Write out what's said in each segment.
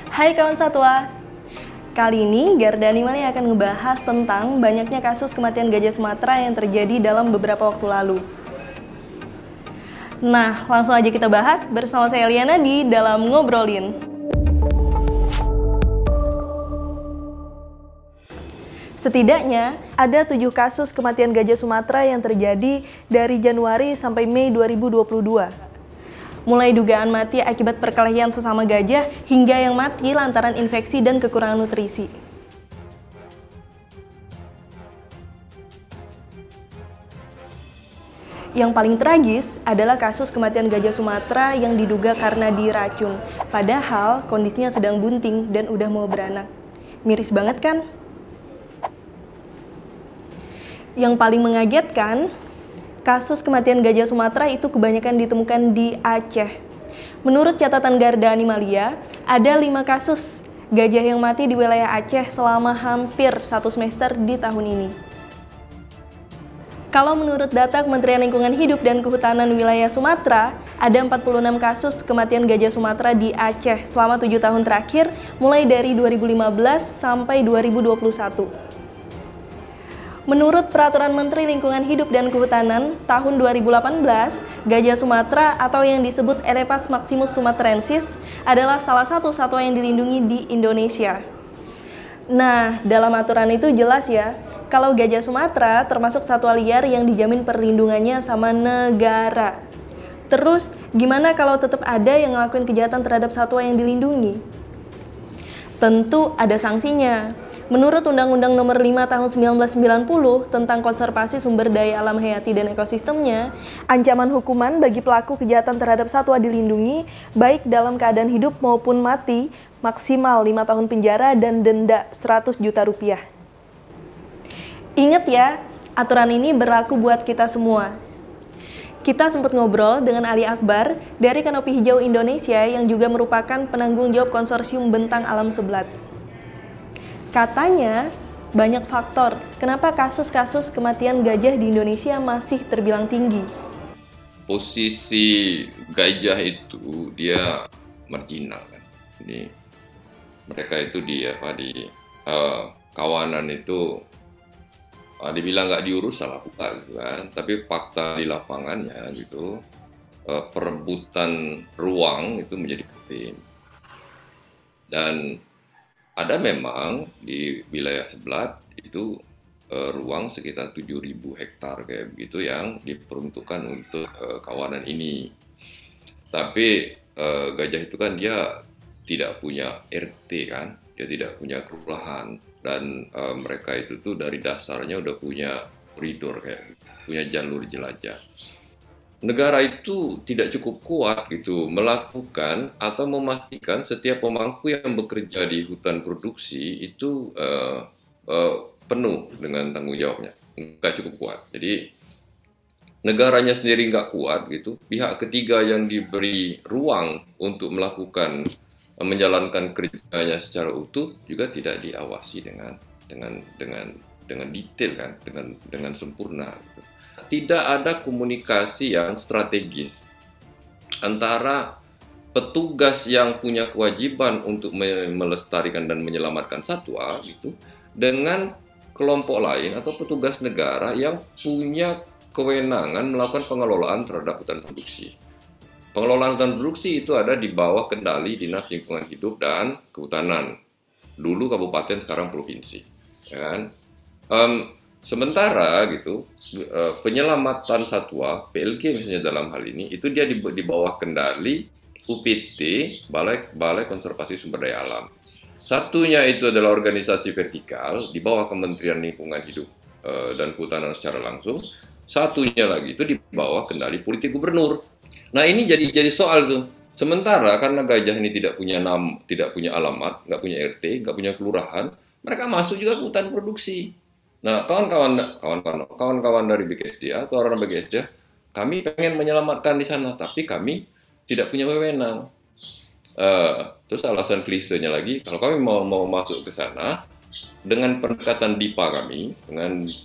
Hai kawan satwa, kali ini Garda Animalia akan ngebahas tentang banyaknya kasus kematian gajah Sumatera yang terjadi dalam beberapa waktu lalu. Nah, langsung aja kita bahas bersama saya Liana di dalam Ngobrolin. Setidaknya ada 7 kasus kematian gajah Sumatera yang terjadi dari Januari sampai Mei 2022. Mulai dugaan mati akibat perkelahian sesama gajah hingga yang mati lantaran infeksi dan kekurangan nutrisi. Yang paling tragis adalah kasus kematian gajah Sumatera yang diduga karena diracun, padahal kondisinya sedang bunting dan udah mau beranak. Miris banget kan? Yang paling mengagetkan, kasus kematian gajah Sumatera itu kebanyakan ditemukan di Aceh. Menurut catatan Garda Animalia, ada 5 kasus gajah yang mati di wilayah Aceh selama hampir 1 semester di tahun ini. Kalau menurut data Kementerian Lingkungan Hidup dan Kehutanan wilayah Sumatera, ada 46 kasus kematian gajah Sumatera di Aceh selama 7 tahun terakhir, mulai dari 2015 sampai 2021. Menurut Peraturan Menteri Lingkungan Hidup dan Kehutanan tahun 2018, gajah Sumatera atau yang disebut Elephas maximus sumatrensis adalah salah satu satwa yang dilindungi di Indonesia. Nah, dalam aturan itu jelas ya, kalau gajah Sumatera termasuk satwa liar yang dijamin perlindungannya sama negara. Terus, gimana kalau tetap ada yang ngelakuin kejahatan terhadap satwa yang dilindungi? Tentu ada sanksinya. Menurut Undang-Undang Nomor 5 Tahun 1990 tentang konservasi sumber daya alam hayati dan ekosistemnya, ancaman hukuman bagi pelaku kejahatan terhadap satwa dilindungi, baik dalam keadaan hidup maupun mati, maksimal 5 tahun penjara dan denda 100 juta rupiah. Ingat ya, aturan ini berlaku buat kita semua. Kita sempat ngobrol dengan Ali Akbar dari Kanopi Hijau Indonesia yang juga merupakan penanggung jawab konsorsium Bentang Alam Seblat. Katanya, banyak faktor kenapa kasus-kasus kematian gajah di Indonesia masih terbilang tinggi. Posisi gajah itu dia marginal kan. Jadi mereka itu di kawanan itu dibilang nggak diurus salah pula gitu kan. Tapi fakta di lapangannya gitu perebutan ruang itu menjadi penting. Dan ada memang di wilayah Seblat itu ruang sekitar 7.000 hektar kayak begitu yang diperuntukkan untuk kawanan ini. Tapi gajah itu kan dia tidak punya RT kan, dia tidak punya kelurahan dan mereka itu tuh dari dasarnya udah punya koridor kayak punya jalur jelajah. Negara itu tidak cukup kuat gitu melakukan atau memastikan setiap pemangku yang bekerja di hutan produksi itu penuh dengan tanggung jawabnya, nggak cukup kuat. Jadi negaranya sendiri nggak kuat gitu, pihak ketiga yang diberi ruang untuk melakukan menjalankan kerjanya secara utuh juga tidak diawasi dengan detail kan, dengan sempurna. Gitu. Tidak ada komunikasi yang strategis antara petugas yang punya kewajiban untuk melestarikan dan menyelamatkan satwa gitu dengan kelompok lain atau petugas negara yang punya kewenangan melakukan pengelolaan terhadap hutan produksi. Pengelolaan hutan produksi itu ada di bawah kendali Dinas Lingkungan Hidup dan Kehutanan. Dulu kabupaten, sekarang provinsi, ya kan? Sementara gitu penyelamatan satwa PLG misalnya dalam hal ini itu dia di bawah kendali UPT Balai Konservasi Sumber Daya Alam. Satunya itu adalah organisasi vertikal di bawah Kementerian Lingkungan Hidup dan Kehutanan secara langsung. Satunya lagi itu di bawah kendali politik gubernur. Nah ini jadi soal tuh. Sementara karena gajah ini tidak punya alamat, nggak punya RT, nggak punya kelurahan, mereka masuk juga ke hutan produksi. Nah, kawan-kawan dari BKSD atau orang BKSD, kami pengen menyelamatkan di sana, tapi kami tidak punya wewenang. Terus alasan klisenya lagi, kalau kami mau masuk ke sana dengan pendekatan DIPA kami,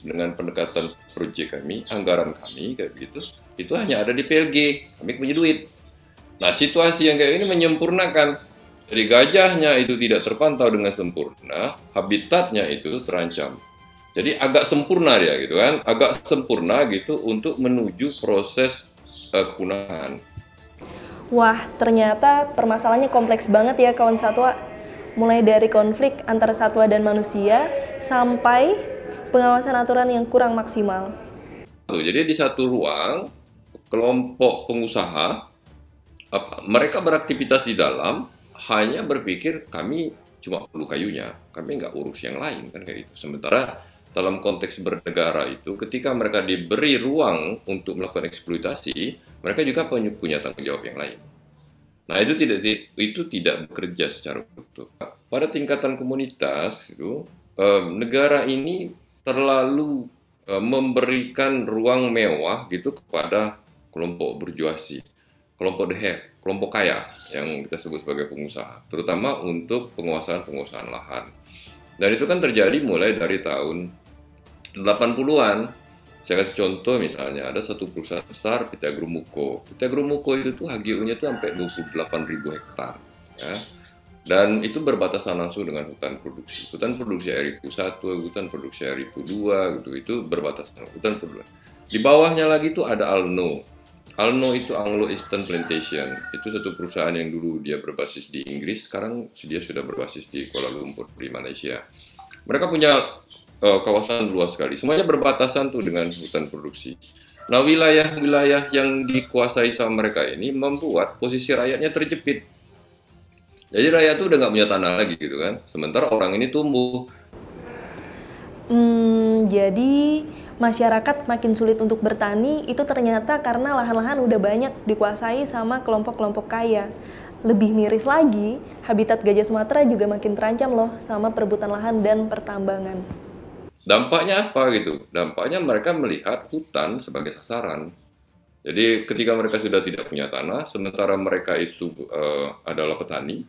dengan pendekatan proyek kami, anggaran kami kayak gitu, itu hanya ada di PLG. Kami punya duit. Nah, situasi yang kayak ini menyempurnakan Jadi gajahnya itu tidak terpantau dengan sempurna, habitatnya itu terancam. Jadi agak sempurna dia gitu kan, agak sempurna gitu untuk menuju proses kepunahan. Wah, ternyata permasalahannya kompleks banget ya kawan satwa. Mulai dari konflik antara satwa dan manusia, sampai pengawasan aturan yang kurang maksimal. Jadi di satu ruang, kelompok pengusaha, mereka beraktivitas di dalam, hanya berpikir kami cuma perlu kayunya, kami nggak urus yang lain, kan kayak gitu. Sementara dalam konteks bernegara itu, ketika mereka diberi ruang untuk melakukan eksploitasi, mereka juga punya tanggung jawab yang lain. Nah, itu tidak bekerja secara utuh. Pada tingkatan komunitas, itu, negara ini terlalu memberikan ruang mewah gitu kepada kelompok burjuasi, kelompok the have, kelompok kaya yang kita sebut sebagai pengusaha, terutama untuk penguasaan lahan. Dan itu kan terjadi mulai dari tahun 80-an. Saya kasih contoh misalnya, ada satu perusahaan besar, PT Agrumuko. PT Agrumuko itu tuh HGU-nya tuh sampai 28.000 hektar. Ya. Dan itu berbatasan langsung dengan hutan produksi. Hutan produksi Eriku 1, hutan produksi Eriku 2, gitu. Itu berbatasan hutan produksi. Di bawahnya lagi tuh ada Alno. Alno itu Anglo Eastern Plantation. Itu satu perusahaan yang dulu dia berbasis di Inggris, sekarang dia sudah berbasis di Kuala Lumpur, di Malaysia. Mereka punya kawasan luas sekali. Semuanya berbatasan tuh dengan hutan produksi. Nah, wilayah-wilayah yang dikuasai sama mereka ini membuat posisi rakyatnya terjepit. Jadi rakyat tuh udah nggak punya tanah lagi gitu kan. Sementara orang ini tumbuh. Jadi masyarakat makin sulit untuk bertani itu ternyata karena lahan-lahan udah banyak dikuasai sama kelompok-kelompok kaya. Lebih miris lagi, habitat gajah Sumatera juga makin terancam loh sama perebutan lahan dan pertambangan. Dampaknya apa gitu? Dampaknya mereka melihat hutan sebagai sasaran. Jadi ketika mereka sudah tidak punya tanah, sementara mereka itu adalah petani,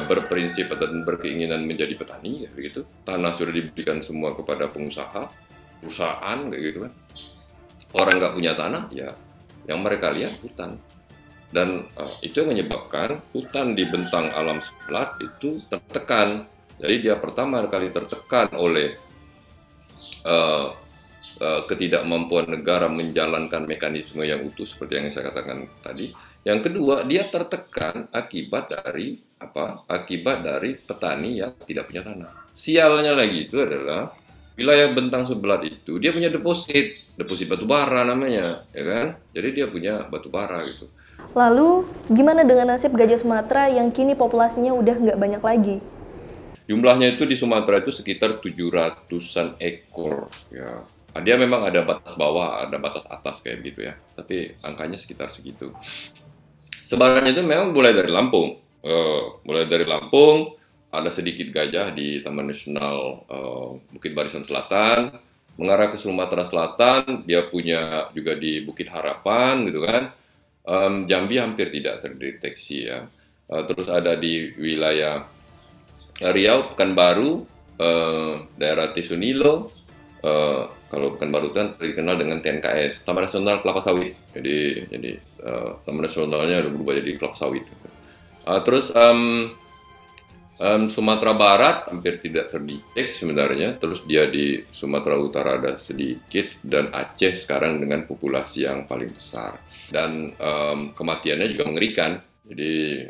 berprinsip dan berkeinginan menjadi petani, ya begitu. Tanah sudah diberikan semua kepada pengusaha, perusahaan, kayak gitu kan. Orang nggak punya tanah, ya yang mereka lihat hutan. Dan itu yang menyebabkan hutan di bentang alam sebelah itu tertekan. Jadi dia pertama kali tertekan oleh ketidakmampuan negara menjalankan mekanisme yang utuh seperti yang saya katakan tadi. Yang kedua, dia tertekan akibat dari apa? Akibat dari petani yang tidak punya tanah. Sialnya lagi itu adalah wilayah bentang sebelah itu dia punya deposit batu bara namanya, ya kan? Jadi dia punya batu bara gitu. Lalu, gimana dengan nasib gajah Sumatera yang kini populasinya udah nggak banyak lagi? Jumlahnya itu di Sumatera itu sekitar 700-an ekor, ya. Dia memang ada batas bawah, ada batas atas kayak gitu ya. Tapi angkanya sekitar segitu. Sebarannya itu memang mulai dari Lampung. Ada sedikit gajah di Taman Nasional Bukit Barisan Selatan, mengarah ke Sumatera Selatan, dia punya juga di Bukit Harapan gitu kan. Jambi hampir tidak terdeteksi ya. Terus ada di wilayah Riau, Pekanbaru, daerah Tisunilo. Kalau Pekanbaru kan terkenal dengan TNKS, Taman Nasional Kelapa Sawit. Jadi Taman Nasionalnya udah berubah jadi kelapa sawit. Terus Sumatera Barat hampir tidak terdeteksi sebenarnya. Terus dia di Sumatera Utara ada sedikit, dan Aceh sekarang dengan populasi yang paling besar. Dan kematiannya juga mengerikan. Jadi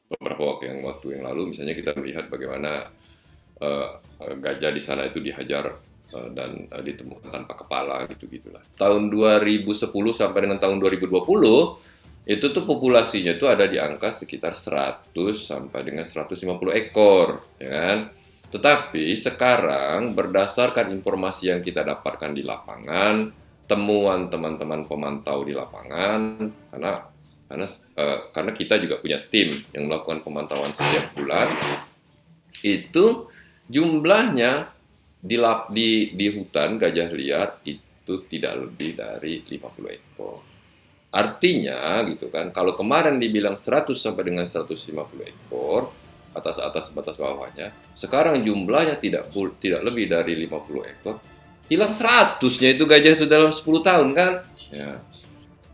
beberapa waktu yang lalu misalnya kita melihat bagaimana gajah di sana itu dihajar dan ditemukan tanpa kepala gitu-gitulah. Tahun 2010 sampai dengan tahun 2020 itu tuh populasinya tuh ada di angka sekitar 100 sampai dengan 150 ekor, ya kan? Tetapi sekarang berdasarkan informasi yang kita dapatkan di lapangan, temuan teman-teman pemantau di lapangan, karena kita juga punya tim yang melakukan pemantauan setiap bulan, itu jumlahnya di hutan gajah liar itu tidak lebih dari 50 ekor. Artinya gitu kan, kalau kemarin dibilang 100 sampai dengan 150 ekor atas batas bawahnya, sekarang jumlahnya tidak lebih dari 50 ekor. Hilang 100-nya itu gajah itu dalam 10 tahun kan? Ya.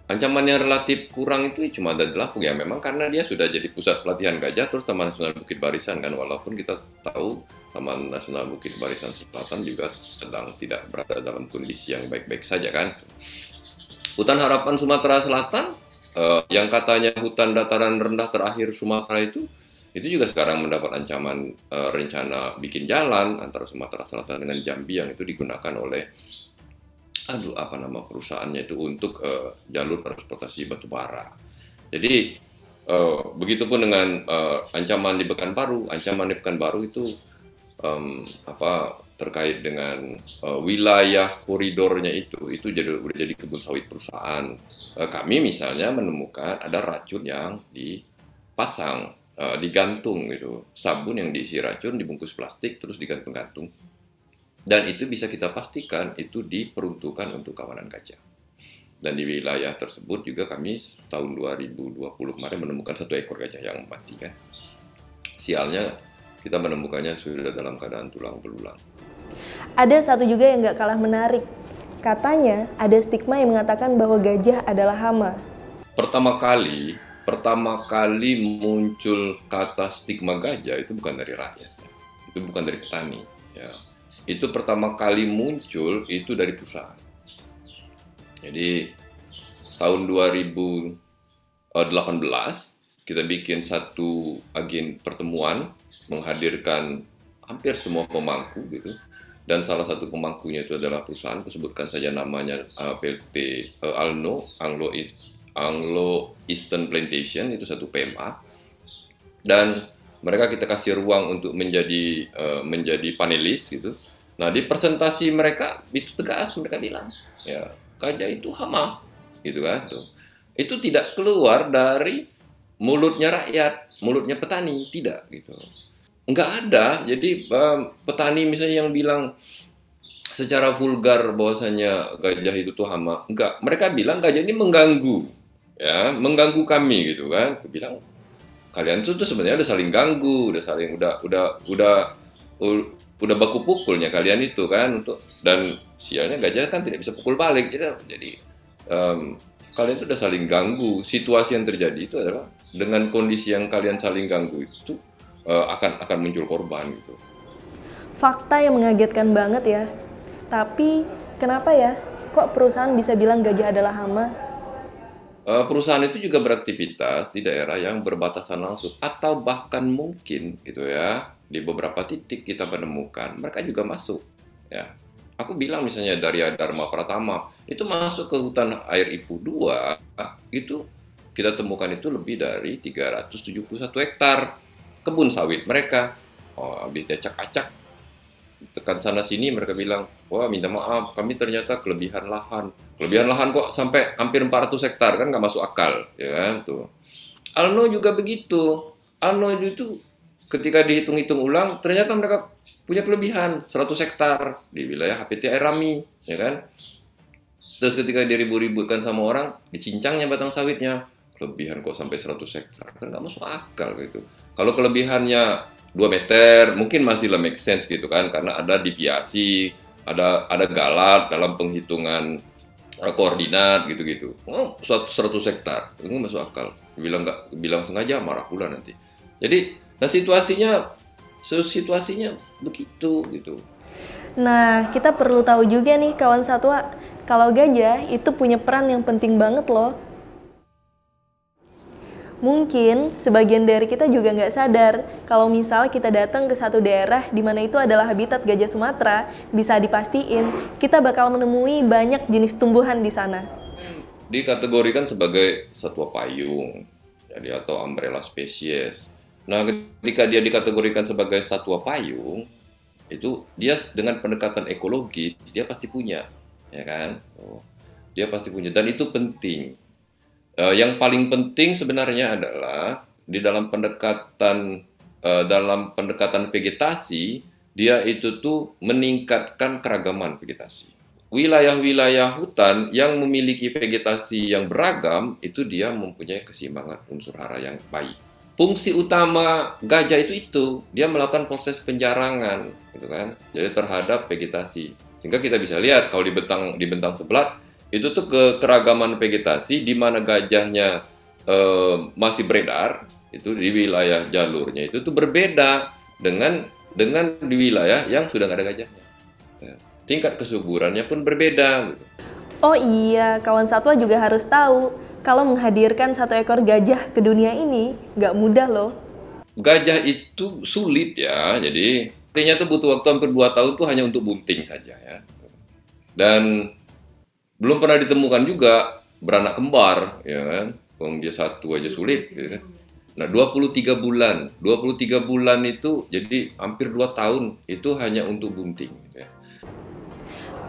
Ancaman yang relatif kurang itu cuma ada di Lampung ya, memang karena dia sudah jadi pusat pelatihan gajah, terus Taman Nasional Bukit Barisan kan, walaupun kita tahu Taman Nasional Bukit Barisan Selatan juga sedang tidak berada dalam kondisi yang baik-baik saja kan. Hutan Harapan Sumatera Selatan, yang katanya hutan dataran rendah terakhir Sumatera itu juga sekarang mendapat ancaman rencana bikin jalan antara Sumatera Selatan dengan Jambi yang itu digunakan oleh apa nama perusahaannya itu untuk jalur transportasi batubara. Jadi begitupun dengan ancaman di Pekanbaru. Ancaman di Pekanbaru itu terkait dengan wilayah koridornya itu udah jadi kebun sawit perusahaan. Kami misalnya menemukan ada racun yang dipasang, digantung gitu, sabun yang diisi racun dibungkus plastik terus digantung-gantung. Dan itu bisa kita pastikan itu diperuntukkan untuk kawanan gajah. Dan di wilayah tersebut juga kami tahun 2020 kemarin menemukan 1 ekor gajah yang mati kan. Sialnya kita menemukannya sudah dalam keadaan tulang belulang. Ada satu juga yang nggak kalah menarik. Katanya ada stigma yang mengatakan bahwa gajah adalah hama. Pertama kali muncul kata stigma gajah itu bukan dari rakyat. Itu bukan dari petani. Ya. Itu pertama kali muncul itu dari perusahaan. Jadi tahun 2018 kita bikin satu agen pertemuan menghadirkan hampir semua pemangku gitu. Dan salah satu pemangkunya itu adalah perusahaan, sebutkan saja namanya PT Alno, Anglo Eastern Plantation, itu satu PMA. Dan mereka kita kasih ruang untuk menjadi panelis gitu. Nah, di presentasi mereka itu tegas mereka bilang, ya gajah itu hama, gitu kan? Tuh. Itu tidak keluar dari mulutnya rakyat, mulutnya petani, tidak gitu. Enggak ada. Jadi petani misalnya yang bilang secara vulgar bahwasanya gajah itu tuh hama, enggak. Mereka bilang gajah ini mengganggu, ya, mengganggu kami gitu kan. Aku bilang kalian tuh sebenarnya udah saling ganggu, udah baku pukulnya kalian itu kan dan sialnya gajah kan tidak bisa pukul balik jadi kalian itu udah saling ganggu. Situasi yang terjadi itu adalah dengan kondisi yang kalian saling ganggu itu akan muncul korban gitu. Fakta yang mengagetkan banget ya. Tapi kenapa ya kok perusahaan bisa bilang gajah adalah hama? Perusahaan itu juga beraktivitas di daerah yang berbatasan langsung atau bahkan mungkin gitu ya. Di beberapa titik kita menemukan mereka juga masuk ya. Aku bilang misalnya dari Dharma Pratama itu masuk ke hutan air IPU 2 itu kita temukan itu lebih dari 371 hektar kebun sawit mereka. Habis diacak-acak tekan sana sini mereka bilang, wah minta maaf kami ternyata kelebihan lahan kok sampai hampir 400 hektar kan nggak masuk akal ya kan tuh. Alno juga begitu. Alno itu ketika dihitung-hitung ulang, ternyata mereka punya kelebihan 100 hektar di wilayah HPT Air Rami, ya kan? Terus ketika diribut-ributkan sama orang, dicincangnya batang sawitnya, kelebihan kok sampai 100 hektar, kan nggak masuk akal gitu. Kalau kelebihannya 2 meter, mungkin masih make sense gitu kan, karena ada deviasi, ada galat dalam penghitungan koordinat gitu-gitu. Oh, 100 hektar, itu masuk akal. Bilang sengaja marah pula nanti. Jadi nah situasinya begitu gitu. Nah, kita perlu tahu juga nih kawan satwa, kalau gajah itu punya peran yang penting banget loh. Mungkin sebagian dari kita juga nggak sadar kalau misal kita datang ke satu daerah di mana itu adalah habitat gajah Sumatera, bisa dipastiin kita bakal menemui banyak jenis tumbuhan di sana. Dikategorikan sebagai satwa payung, jadi atau umbrella species. Nah, ketika dia dikategorikan sebagai satwa payung, itu dia dengan pendekatan ekologi dia pasti punya, ya kan? Dia pasti punya dan itu penting. Yang paling penting sebenarnya adalah di dalam pendekatan vegetasi dia itu tuh meningkatkan keragaman vegetasi. Wilayah-wilayah hutan yang memiliki vegetasi yang beragam itu dia mempunyai keseimbangan unsur hara yang baik. Fungsi utama gajah itu dia melakukan proses penjarangan, gitu kan? Jadi terhadap vegetasi. Sehingga kita bisa lihat kalau di bentang sebelah Itu tuh keragaman vegetasi di mana gajahnya masih beredar, itu di wilayah jalurnya itu tuh berbeda dengan di wilayah yang sudah nggak ada gajahnya. Ya. Tingkat kesuburannya pun berbeda. Gitu. Oh iya, kawan satwa juga harus tahu kalau menghadirkan satu ekor gajah ke dunia ini nggak mudah loh. Gajah itu sulit ya, jadi artinya tuh butuh waktu hampir 2 tahun tuh hanya untuk bunting saja ya. Dan belum pernah ditemukan juga beranak kembar, ya kan? Kalau dia satu aja sulit, gitu kan? Nah, 23 bulan itu jadi hampir 2 tahun itu hanya untuk bunting. Gitu ya.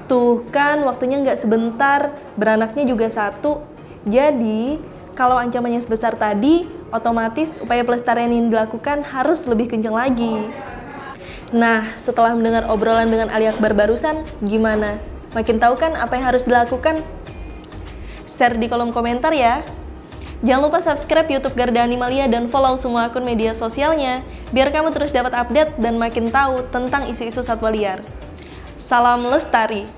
Tuh kan, waktunya nggak sebentar, beranaknya juga satu. Jadi, kalau ancamannya sebesar tadi, otomatis upaya pelestarian yang dilakukan harus lebih kencang lagi. Nah, setelah mendengar obrolan dengan Ali Akbar barusan, gimana? Makin tahu kan apa yang harus dilakukan? Share di kolom komentar ya. Jangan lupa subscribe YouTube Garda Animalia dan follow semua akun media sosialnya, biar kamu terus dapat update dan makin tahu tentang isu-isu satwa liar. Salam lestari!